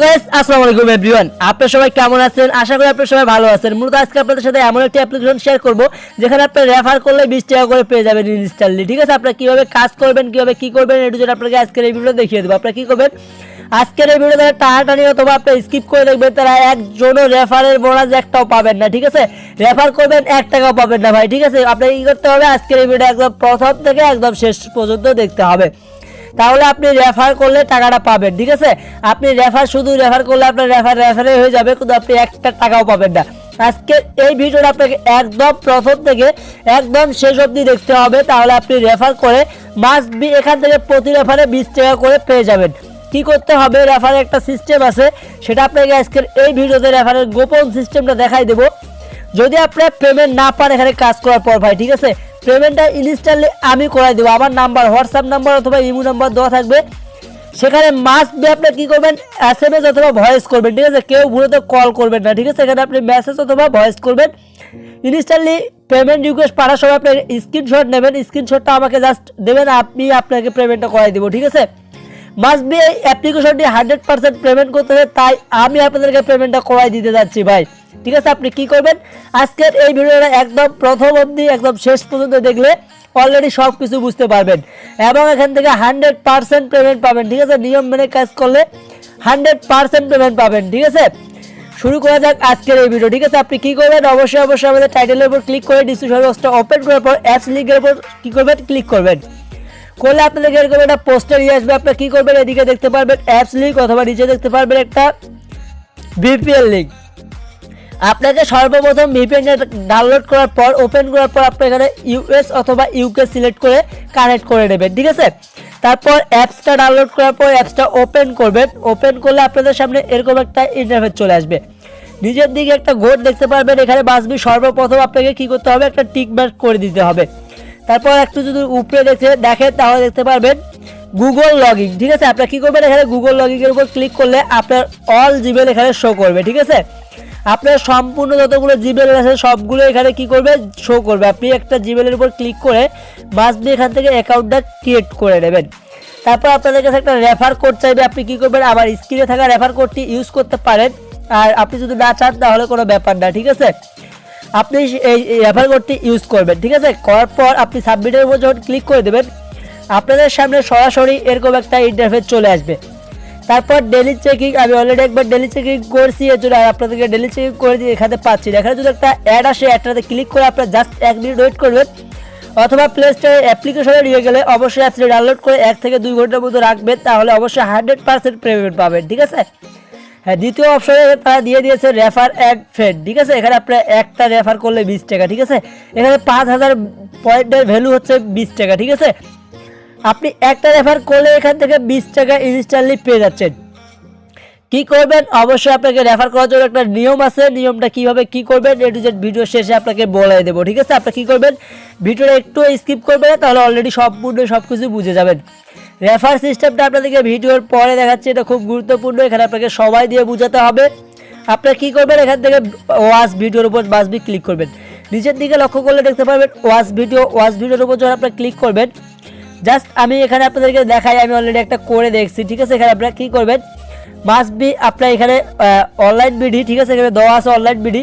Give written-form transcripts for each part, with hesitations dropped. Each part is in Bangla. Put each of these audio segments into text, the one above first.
গাইস আসসালামু আলাইকুম एवरीवन আপনারা সবাই কেমন আছেন আশা করি আপনারা সবাই ভালো আছেন মূলত আজকে আপনাদের সাথে এমন একটা অ্যাপ্লিকেশন শেয়ার করব যেখানে আপনি রেফার করলে 20 টাকা করে পেয়ে যাবেন ইনস্ট্যান্টলি ঠিক আছে আপনারা কিভাবে কাজ করবেন কিভাবে কি করবেন এর জন্য আপনাকে আজকের এই ভিডিওতে দেখিয়ে দেব আপনারা কি করবেন আজকের এই ভিডিওতে টানাটানি অথবা আপনি স্কিপ করে দেখবেন তারা একজনও রেফারের বোনাস একটাও পাবেন না ঠিক আছে রেফার করবেন 1 টাকাও পাবেন না ভাই ঠিক আছে আপনাকে কি করতে হবে আজকের এই ভিডিও একদম প্রথম থেকে একদম শেষ পর্যন্ত দেখতে হবে তাহলে আপনি রেফার করলে টাকাটা পাবেন ঠিক আছে আপনি শুধু রেফার করলে আপনার রেফারে হয়ে যাবে কিন্তু আপনি 1 টাকাও পাবেন না আজকে এই ভিডিওটা আপনাকে একদম প্রথম থেকে একদম শেষ অবধি দেখতে হবে তাহলে আপনি রেফার করে মাস্ট বি এখান থেকে প্রতি রেফারে 20 টাকা করে পেয়ে যাবেন কি করতে হবে রেফারের একটা সিস্টেম আছে সেটা আপনাকে আজকের এই ভিডিওতে রেফারের গোপন সিস্টেমটা দেখাই দেব যদি আপনি পেমেন্ট না পান এখানে কাজ করার পর ভাই ঠিক আছে পেমেন্টটা ইনস্ট্যান্টলি আমি করাই দেব আমার নাম্বার হোয়াটসঅ্যাপ নাম্বার অথবা ইমো নাম্বার দেওয়া থাকবে সেখানে মাস্ট বি আপনি কি করবেন এসএমএস অথবা ভয়েস করবেন ঠিক আছে কেউ ভুলে তো কল করবেন না ঠিক আছে এখানে আপনি মেসেজ অথবা ভয়েস করবেন ইনস্ট্যান্টলি পেমেন্ট রিকোয়েস্ট পাঠার সময় আপনি স্ক্রিনশট নেবেন স্ক্রিনশটটা আমাকে জাস্ট দেবেন আমি আপনাকে পেমেন্টটা করাই দেব ঠিক আছে মাস্ট বি এই অ্যাপ্লিকেশনটি 100% পেমেন্ট করতে হবে তাই আমি আপনাদেরকে পেমেন্টটা করাই দিতে যাচ্ছি ভাই ঠিক আছে আপনি কি করবেন আজকের এই ভিডিওটা একদম প্রথম অবধি একদম শেষ পর্যন্ত দেখলে অলরেডি সব কিছু বুঝতে পারবেন এবং এখান থেকে 100% পেমেন্ট পাবেন ঠিক আছে নিয়ম মেনে কাজ করলে 100% পেমেন্ট পাবেন ঠিক আছে শুরু করা যাক আজকের এই ভিডিও ঠিক আছে আপনি কি করবেন অবশ্যই আমাদের টাইটেলের উপর ক্লিক করে ডিসক্রিপশন বক্সটা ওপেন করার পর অ্যাপস লিংকের উপর কি করবেন ক্লিক করবেন করলে আপনাদের এরকম একটা পোস্টার আসবে আপনি কি করবেন এদিকে দেখতে পারবেন অ্যাপস লিংক অথবা নিচে দেখতে পারবেন একটা ভিপিএন লিংক আপনাকে সর্বপ্রথম ভিপিএন ডাউনলোড করার পর ওপেন করার পর আপনি এখানে ইউএস অথবা ইউকে সিলেক্ট করে কানেক্ট করে নেবেন ঠিক আছে তারপর অ্যাপসটা ডাউনলোড করার পর অ্যাপসটা ওপেন করবেন ওপেন করলে আপনাদের সামনে এরকম একটা ইন্টারফেস চলে আসবে নিচের দিকে একটা ঘর দেখতে পারবেন এখানে বাসবি সর্বপ্রথম আপনাকে কি করতে হবে একটা টিক মার্ক করে দিতে হবে তারপর একটু যদি উপরে দেখেন তাহলে দেখতে পারবেন গুগল লগইন ঠিক আছে আপনি কি করবেন এখানে গুগল লগইন এর উপর ক্লিক করলে আপনার অল জিমেল এখানে শো করবে ঠিক আছে আপনার সম্পূর্ণ যতগুলো জিমেল আছে সবগুলো এখানে কি করবে শো করবে আপনি একটা জিমেলের উপর ক্লিক করে মাস্ট বি এখান থেকে অ্যাকাউন্টটা ক্রিয়েট করে নেবেন তারপর আপনাদের কাছে একটা রেফার কোড চাইবে আপনি কি করবেন আবার স্ক্রিনে থাকা রেফার কোডটি ইউজ করতে পারেন আর আপনি যদি না চান তাহলে কোনো ব্যাপার না ঠিক আছে আপনি এই রেফার কোডটি ইউজ করবেন ঠিক আছে করার পর আপনি সাবমিটের উপর যখন ক্লিক করে দেবেন আপনাদের সামনে সরাসরি এরকম একটা ইন্টারফেস চলে আসবে তারপর ডেলি চেকিং আমি অলরেডি একবার ডেলি চেকিং করছি এর জন্য আপনাদেরকে ডেলি চেকিং করে দিয়ে এখানে পাচ্ছি এখানে যদি একটা অ্যাড আসে অ্যাডটাতে ক্লিক করে আপনারা জাস্ট 1 মিনিট ওয়েট করবেন অথবা প্লে স্টোরে অ্যাপ্লিকেশনে নিয়ে গেলে অবশ্যই অ্যাপসটি ডাউনলোড করে 1 থেকে 2 ঘন্টার মতো রাখবেন তাহলে অবশ্যই 100% পেমেন্ট পাবেন ঠিক আছে হ্যাঁ দ্বিতীয় অপশনে তারা দিয়ে দিয়েছে রেফার অ্যাড ফ্রেন্ড ঠিক আছে এখানে আপনারা একটা রেফার করলে 20 টাকা ঠিক আছে এখানে 5000 পয়েন্টের ভ্যালু হচ্ছে 20 টাকা ঠিক আছে আপনি একটা রেফার করলে এখান থেকে 20 টাকা ইনস্ট্যান্টলি পেয়ে যাচ্ছেন কি করবেন অবশ্যই আপনাকে রেফার করার জন্য একটা নিয়ম আছে নিয়মটা কিভাবে কি করবেন এ টু জেড ভিডিও শেষে আপনাকে বলে দেব ঠিক আছে আপনি কি করবেন ভিডিওটা একটু স্কিপ করবেন তাহলে অলরেডি সম্পূর্ণ সবকিছু বুঝে যাবেন রেফার সিস্টেমটা আপনাদেরকে ভিডিওর পরে দেখাচ্ছি এটা খুব গুরুত্বপূর্ণ এখানে আপনাকে সবাই দিয়ে বোঝাতে হবে আপনারা কি করবেন এখান থেকে ওয়াচ ভিডিওর উপর বাসবি ক্লিক করবেন নিচের দিকে লক্ষ্য করলে দেখতে পারবেন ওয়াচ ভিডিওর উপর যখন আপনারা ক্লিক করবেন জাস্ট আমি এখানে আপনাদেরকে দেখাই আমি অলরেডি একটা করে দেখছি ঠিক আছে এখানে আপনারা কি করবেন মাস্ট বি আপনার এখানে অনলাইন বিডি ঠিক আছে এখানে দেওয়া আছে অনলাইন বিডি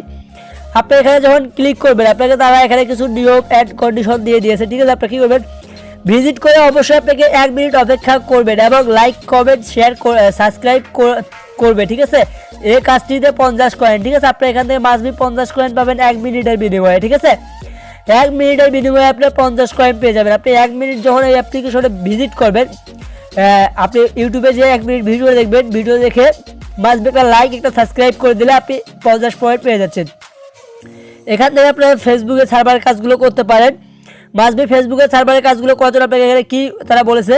আপনি এখানে যখন ক্লিক করবেন আপনাকে তারা এখানে কিছু নিয়ম অ্যাড কন্ডিশন দিয়ে দিয়েছে ঠিক আছে আপনি কি করবেন ভিজিট করে অবশ্যই আপনাকে 1 মিনিট অপেক্ষা করবেন এবং লাইক কমেন্ট শেয়ার সাবস্ক্রাইব করবে ঠিক আছে এই কাজটিতে 50 কয়েন ঠিক আছে আপনি এখান থেকে মাস্ট বি 50 কয়েন পাবেন 1 মিনিটের বিনিময়ে ঠিক আছে 1 মিনিটের বিনিময়ে আপনি 50 কয়েন পেয়ে যাবেন আপনি 1 মিনিট যখন এই অ্যাপ্লিকেশনে ভিজিট করবেন আপনি ইউটিউবে যে 1 মিনিট ভিডিও দেখবেন ভিডিও দেখে মাস্ট বি একটা লাইক একটা সাবস্ক্রাইব করে দিলে আপনি 50 পয়েন্ট পেয়ে যাচ্ছেন এখান থেকে আপনি ফেসবুকে সার্ভারের কাজগুলো করতে পারেন মাস্ট বি ফেসবুকের সার্ভারের কাজগুলো করার জন্য আপনাকে এখানে কি তারা বলেছে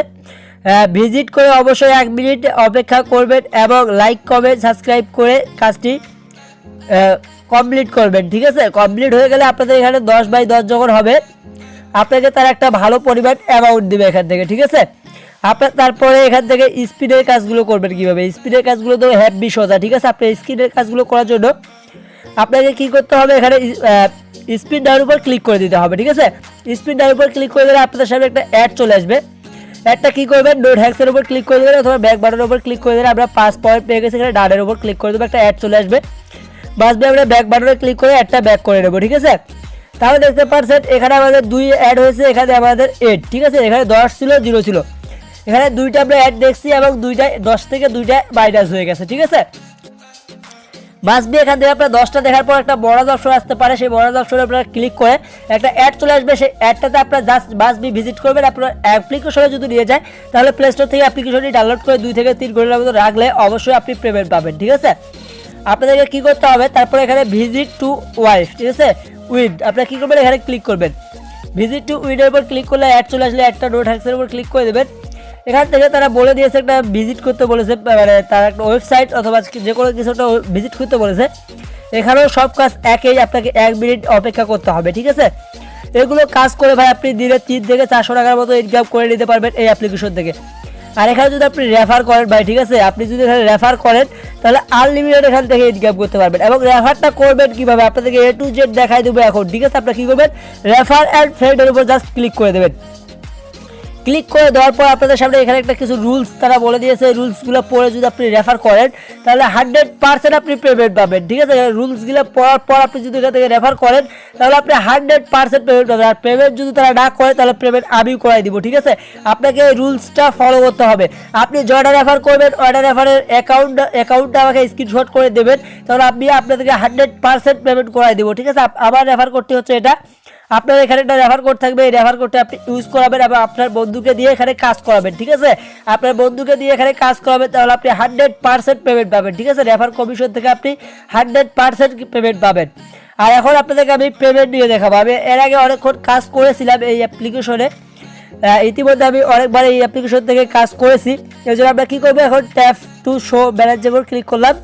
ভিজিট করে অবশ্যই 1 মিনিট অপেক্ষা করবেন এবং লাইক কমেন্ট সাবস্ক্রাইব করে কাজটি কমপ্লিট করবেন ঠিক আছে কমপ্লিট হয়ে গেলে আপনাদের এখানে 10/10 যখন হবে আপনাকে তারা একটা ভালো পরিমাণ অ্যামাউন্ট দেবে এখান থেকে ঠিক আছে আপনার তারপরে এখান থেকে স্পিডের কাজগুলো করবেন কিভাবে স্পিডের কাজগুলো তো হ্যাপি সোজা ঠিক আছে আপনি স্পিডের কাজগুলো করার জন্য আপনাকে কি করতে হবে এখানে স্পিড ডাউন উপর ক্লিক করে দিতে হবে ঠিক আছে স্পিড ডাউন উপর ক্লিক করে দিলে আপনাদের সামনে একটা অ্যাড চলে আসবে একটা কি করবেন, নোট হ্যাক্সের উপর ক্লিক করে দেবেন অথবা ব্যাক বাটনের উপর ক্লিক করে দেবেন। আমরা 5 পয়েন্ট পেয়ে গেছি, এখানে ডানের উপর ক্লিক করে দেবো, একটা অ্যাড চলে আসবে। বাস আমরা ব্যাক বাটনে ক্লিক করে একটা ব্যাক করে নেবো, ঠিক আছে। তাহলে দেখতে পাচ্ছেন এখানে আমাদের 2 অ্যাড হয়েছে, এখানে আমাদের 8, ঠিক আছে। এখানে 10 ছিল, 0 ছিল, এখানে 2টা আমরা অ্যাড দেখছি এবং 2টায় 10 থেকে 2টা মাইনাস হয়ে গেছে, ঠিক আছে। বাসবি এখান থেকে আপনার 10টা দেখার পর একটা বড় অপশন আসতে পারে, সেই বড় অপশনে আপনারা ক্লিক করে একটা অ্যাড চলে আসবে, সেই অ্যাডটাতে আপনার জাস্ট বাসবি ভিজিট করবেন। আপনার অ্যাপ্লিকেশনে যদি নিয়ে যায় তাহলে প্লে স্টোর থেকে অ্যাপ্লিকেশনটি ডাউনলোড করে 2 থেকে 3 ঘন্টার মতো রাখলে অবশ্যই আপনি পেমেন্ট পাবেন, ঠিক আছে। আপনাদেরকে কী করতে হবে, তারপরে এখানে ভিজিট টু ওয়াইফ, ঠিক আছে, উইড আপনারা কী করবেন, এখানে ক্লিক করবেন। ভিজিট টু উইডের উপর ক্লিক করলে অ্যাড চলে আসলে একটা নোট হ্যাক্সের উপর ক্লিক করে দেবেন। এখান থেকে তারা বলে দিয়েছে একটা ভিজিট করতে বলেছে, মানে তার একটা ওয়েবসাইট অথবা যে কোনো কিছু একটা ভিজিট করতে বলেছে। এখানেও সব কাজ একই, আপনাকে 1 মিনিট অপেক্ষা করতে হবে, ঠিক আছে। এগুলো কাজ করে ভাই আপনি দিনে 3 থেকে 400 টাকার মতো ইনকাম করে নিতে পারবেন এই অ্যাপ্লিকেশন থেকে। আর এখানে যদি আপনি রেফার করেন ভাই, ঠিক আছে, আপনি যদি এখানে রেফার করেন তাহলে আনলিমিটেড এখান থেকে ইনকাম করতে পারবেন। এবং রেফারটা করবেন কীভাবে আপনাদেরকে A to Z দেখাই দেবো এখন, ঠিক আছে। আপনারা কী করবেন, রেফার অ্যান্ড ফ্রেন্ডের উপর জাস্ট ক্লিক করে দেবেন। ক্লিক করে দেওয়ার পর আপনাদের সামনে এখানে একটা কিছু রুলস তারা বলে দিয়েছে, রুলসগুলো পড়ে যদি আপনি রেফার করেন তাহলে 100% আপনি পেমেন্ট পাবেন, ঠিক আছে। রুলসগুলো পড়ার পর আপনি যদি এখান থেকে রেফার করেন তাহলে আপনি 100% পেমেন্ট পাবেন। আর পেমেন্ট যদি তারা না করে তাহলে পেমেন্ট আমিও করাই দিব, ঠিক আছে। আপনাকে এই রুলসটা ফলো করতে হবে। আপনি জয়টা রেফার করবেন, ওইটা রেফারের অ্যাকাউন্টটা আমাকে স্ক্রিনশট করে দেবেন, তাহলে আমি আপনাদেরকে 100% পেমেন্ট করাই দেবো, ঠিক আছে। আবার রেফার করতে হচ্ছে এটা, আপনার এখানে একটা রেফার কোড থাকবে, এই রেফার কোডটা আপনি ইউজ করাবেন এবং আপনার বন্ধুকে দিয়ে এখানে কাজ করাবেন, ঠিক আছে। আপনার বন্ধুকে দিয়ে এখানে কাজ করাবেন তাহলে আপনি 100% পেমেন্ট পাবেন, ঠিক আছে। রেফার কমিশন থেকে আপনি 100% পেমেন্ট পাবেন। আর এখন আপনাদেরকে আমি পেমেন্ট নিয়ে দেখাবো। আমি এর আগে অনেকক্ষণ কাজ করেছিলাম এই অ্যাপ্লিকেশনে, ইতিমধ্যে আমি অনেকবার এই অ্যাপ্লিকেশন থেকে কাজ করেছি। এই জন্য আমরা কী করবো, এখন ট্যাপ টু শো ব্যালেন্সের উপর ক্লিক করলাম।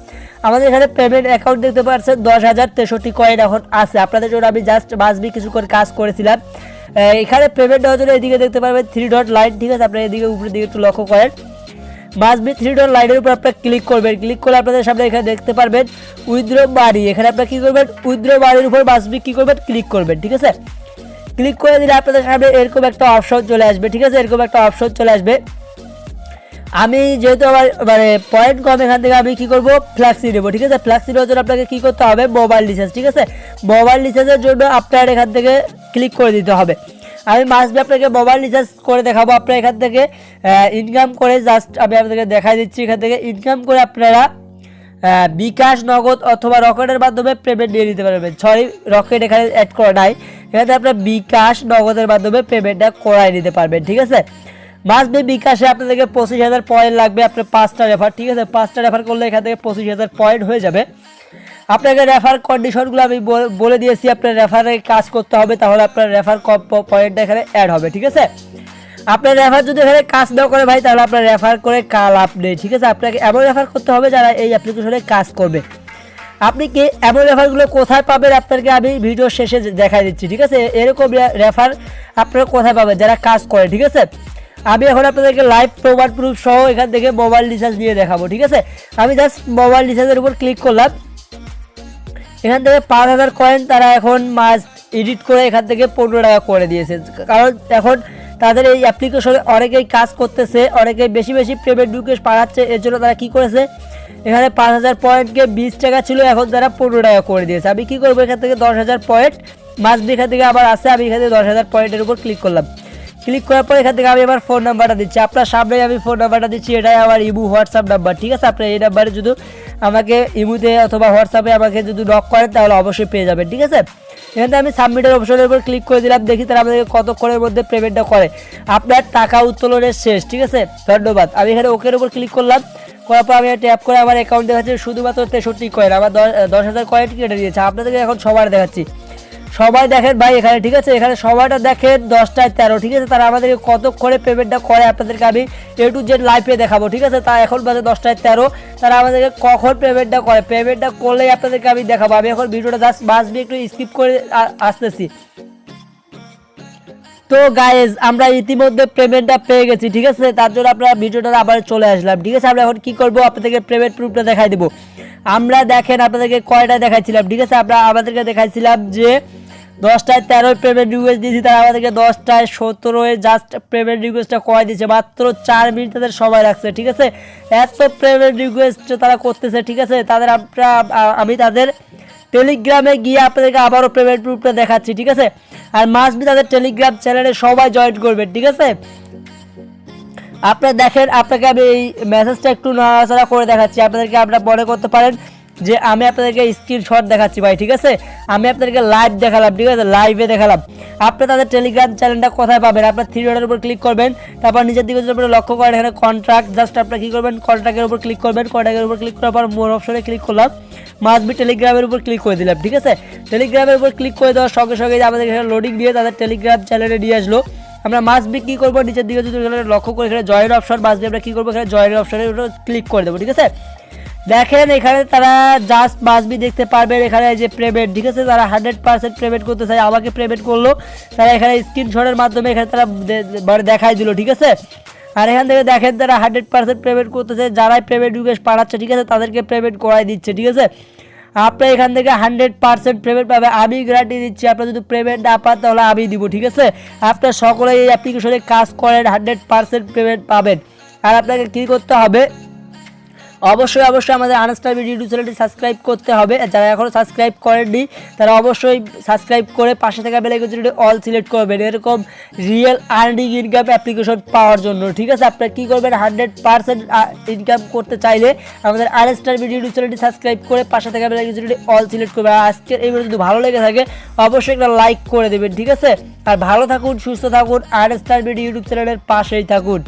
আমাদের এখানে পেমেন্ট অ্যাকাউন্ট দেখতে পাচ্ছেন 10,063 কয়েন এখন আছে। আপনাদের জন্য আমি জাস্ট বাসবি কিছু করে কাজ করেছিলাম। এখানে পেমেন্ট দেওয়ার জন্য এদিকে দেখতে পারবেন 3 ডট লাইন, ঠিক আছে। আপনারা এদিকে উপরের দিকে একটু লক্ষ্য করেন, বাসবি 3 ডট লাইনের উপর আপনারা ক্লিক করবেন। ক্লিক করে আপনাদের সামনে এখানে দেখতে পারবেন উইথড্র মানি। এখানে আপনারা কী করবেন, উইথড্র মানির উপর বাসবি কী করবেন, ক্লিক করবেন, ঠিক আছে। ক্লিক করে দিলে আপনাদের সামনে এরকম একটা অপশন চলে আসবে, ঠিক আছে। এরকম একটা অপশন চলে আসবে। আমি যেহেতু আমার মানে পয়েন্ট কম, এখান থেকে আমি কী করবো, ফ্ল্যাক্সি নেবো, ঠিক আছে। ফ্ল্যাক্সি নেওয়ার জন্য আপনাকে কী করতে হবে, মোবাইল রিচার্জ, ঠিক আছে। মোবাইল রিচার্জের জন্য আপনার এখান থেকে ক্লিক করে দিতে হবে। আমি মাসবি আপনাকে মোবাইল রিচার্জ করে দেখাবো। আপনারা এখান থেকে ইনকাম করে জাস্ট আমি আপনাদেরকে দেখাই দিচ্ছি, এখান থেকে ইনকাম করে আপনারা বিকাশ, নগদ অথবা রকেটের মাধ্যমে পেমেন্ট নিয়ে নিতে পারবেন। সরি, রকেট এখানে অ্যাড করা নাই, এখানে আপনারা বিকাশ, নগদের মাধ্যমে পেমেন্টটা করাই নিতে পারবেন, ঠিক আছে। মাসবি বিকাশে আপনাদেরকে 25,000 পয়েন্ট লাগবে, আপনার 5টা রেফার, ঠিক আছে। 5টা রেফার করলে এখান থেকে 25,000 পয়েন্ট হয়ে যাবে। আপনাকে রেফার কন্ডিশনগুলো আমি বলে দিয়েছি, আপনার রেফারে কাজ করতে হবে, তাহলে আপনার রেফার পয়েন্টটা এখানে অ্যাড হবে, ঠিক আছে। আপনার রেফার যদি এখানে কাজ না করে ভাই, তাহলে আপনার রেফার করে লাভ নেই, ঠিক আছে। আপনাকে এমন রেফার করতে হবে যারা এই অ্যাপ্লিকেশনে কাজ করবে। আপনি কি এমন রেফারগুলো কোথায় পাবেন আপনাকে আমি ভিডিও শেষে দেখাই দিচ্ছি, ঠিক আছে। এরকম রেফার আপনারা কোথায় পাবেন, যারা কাজ করে, ঠিক আছে। আমি এখন আপনাদেরকে লাইভ প্রমাণ প্রুফ সহ এখান থেকে মোবাইল রিচার্জ নিয়ে দেখাবো, ঠিক আছে। আমি জাস্ট মোবাইল রিচার্জের উপর ক্লিক করলাম। এখান থেকে 5,000 কয়েন তারা এখন মাস্ট এডিট করে এখান থেকে 15 টাকা করে দিয়েছে, কারণ এখন তাদের এই অ্যাপ্লিকেশনে অনেকেই কাজ করতেছে, অনেকেই বেশি বেশি পেমেন্ট ঢুকে পাঠাচ্ছে। এর জন্য তারা কী করেছে, এখানে 5,000 পয়েন্টকে 20 টাকা ছিল, এখন তারা 15 টাকা করে দিয়েছে। আমি কী করবো, এখান থেকে 10,000 পয়েন্ট মাসবি এখান থেকে আবার আসে, আমি এখানে 10,000 পয়েন্টের উপর ক্লিক করলাম। ক্লিক করার পর এখান থেকে আমি আমার ফোন নাম্বারটা দিচ্ছি, আপনার সামনে আমি ফোন নাম্বারটা দিচ্ছি, এটাই আমার ইমো হোয়াটসঅ্যাপ নাম্বার, ঠিক আছে। আপনার এই নাম্বারে যদি আমাকে ইমোতে অথবা হোয়াটসঅ্যাপে আমাকে যদি নক করেন তাহলে অবশ্যই পেয়ে যাবেন, ঠিক আছে। এখান থেকে আমি সাবমিটের অপশনের উপর ক্লিক করে দিলাম, দেখি তারা আমাদেরকে কতক্ষণের মধ্যে পেমেন্টটা করে। আপনার টাকা উত্তোলনের শেষ, ঠিক আছে, ধন্যবাদ। আমি এখানে ওকের উপর ক্লিক করলাম, করার পর আমি ট্যাপ করে আমার অ্যাকাউন্ট দেখাচ্ছি শুধুমাত্র 63 কয়েন, আমার 10,000 কয়েন কেটে দিয়েছে। আপনাদেরকে এখন সবার দেখাচ্ছি, সবাই দেখেন ভাই এখানে, ঠিক আছে। এখানে সবাইটা দেখেন 10টায় 13, ঠিক আছে। তারা আমাদেরকে কতক্ষণে পেমেন্টটা করে আপনাদেরকে আমি A to Z লাইভে দেখাবো, ঠিক আছে। তা এখন বাজে 10টায় 13, তারা আমাদেরকে কখন পেমেন্টটা করে, পেমেন্টটা করলেই আপনাদেরকে আমি দেখাবো। আমি এখন ভিডিওটা জাস্ট বাসবি একটু স্কিপ করে আসতেছি। তো গাইজ আমরা ইতিমধ্যে পেমেন্টটা পেয়ে গেছি, ঠিক আছে। তার জন্য আপনারা ভিডিওটা আবার চলে আসলাম, ঠিক আছে। আমরা এখন কী করবো, আপনাদেরকে পেমেন্ট প্রুফটা দেখাই দেবো। আমরা দেখেন আপনাদেরকে কয়টা দেখাইছিলাম, ঠিক আছে। আমরা আমাদেরকে দেখাইছিলাম যে 10টায় 13 পেমেন্ট রিকোয়েস্ট দিয়েছি, তারা আমাদেরকে 10টায় 17 জাস্ট পেমেন্ট রিকোয়েস্টটা করে দিয়েছে, মাত্র 4 মিনিট তাদের সময় লাগছে। ঠিক আছে, এত পেমেন্ট রিকোয়েস্ট তারা করতেছে। ঠিক আছে, তাদের আমি তাদের টেলিগ্রামে গিয়ে আপনাদেরকে আবারও পেমেন্ট প্রুফটা দেখাচ্ছি। ঠিক আছে, আর মাস্ট বি তাদের টেলিগ্রাম চ্যানেলে সবাই জয়েন করবেন। ঠিক আছে, আপনারা দেখেন, আপনাকে আমি এই মেসেজটা একটু নাড়াচাড়া করে দেখাচ্ছি, আপনাদেরকে আপনারা মনে করতে পারেন যে আমি আপনাদেরকে স্ক্রিনশট দেখাচ্ছি ভাই। ঠিক আছে, আমি আপনাদেরকে লাইভ দেখালাম। ঠিক আছে, লাইভে দেখালাম। আপনি তাদের টেলিগ্রাম চ্যানেলটা কোথায় পাবেন? আপনার 3 ডটের উপর ক্লিক করবেন, তারপর নিচের দিকে যদি আপনারা লক্ষ্য করেন এখানে কন্ট্রাক্ট, জাস্ট আপনারা কী করবেন, কন্ট্রাক্টের উপর ক্লিক করবেন। কন্ট্রাক্টের উপর ক্লিক করার পর মোর অপশনে ক্লিক করলাম, মাস্ট বি টেলিগ্রামের উপর ক্লিক করে দিলাম। ঠিক আছে, টেলিগ্রামের উপর ক্লিক করে দেওয়ার সঙ্গে সঙ্গে আমাদের এখানে লোডিং দিয়ে তাদের টেলিগ্রাম চ্যানেলে নিয়ে আসলো। আমরা মাস্ট বি কী করবো, নিচের দিকে যদি লক্ষ্য করে এখানে জয়েন অপশন, মাস্ট বি আমরা কী করবো, এখানে জয়েন অপশনের উপর ক্লিক করে দেবো। ঠিক আছে, দেখেন এখানে তারা জাস্ট মাস্ট বি দেখতে পারবেন এখানে যে পেমেন্ট। ঠিক আছে, তারা 100% পেমেন্ট করতে চায়, আমাকে পেমেন্ট করলো তারা এখানে স্ক্রিনশটের মাধ্যমে এখানে তারা দেখাই দিল। ঠিক আছে, আর এখান থেকে দেখেন তারা 100% পেমেন্ট করতেছে, যারাই পেমেন্ট রিকোয়েস্ট পাঠাচ্ছে। ঠিক আছে, তাদেরকে পেমেন্ট করাই দিচ্ছে। ঠিক আছে, আপনার এখান থেকে 100% পেমেন্ট পাবে, আমি গ্যারান্টি দিচ্ছি। আপনার যদি পেমেন্ট না পান তাহলে আমি দিব। ঠিক আছে, আপনার সকলে এই অ্যাপ্লিকেশনে কাজ করেন, 100% পেমেন্ট পাবেন। আর আপনাকে কী করতে হবে, অবশ্যই আমাদের আনস্টার ইউটিউব চ্যানেলটি সাবস্ক্রাইব করতে হবে। যারা এখনও সাবস্ক্রাইব করেননি তারা অবশ্যই সাবস্ক্রাইব করে পাশে থাকা বেল আইকনটি অল সিলেক্ট করবেন, এরকম রিয়েল আর্নিং ইনকাম অ্যাপ্লিকেশন পাওয়ার জন্য। ঠিক আছে, আপনারা কী করবেন, 100% ইনকাম করতে চাইলে আমাদের আনস্টার ইউটিউব চ্যানেলটি সাবস্ক্রাইব করে পাশে থাকা বেল আইকনটি অল সিলেক্ট করবেন। আর আজকের এই ভিডিও যদি ভালো লেগে থাকে অবশ্যই একটা লাইক করে দেবেন। ঠিক আছে, আর ভালো থাকুন, সুস্থ থাকুন, আনস্টার ইউটিউব চ্যানেলের পাশেই থাকুন।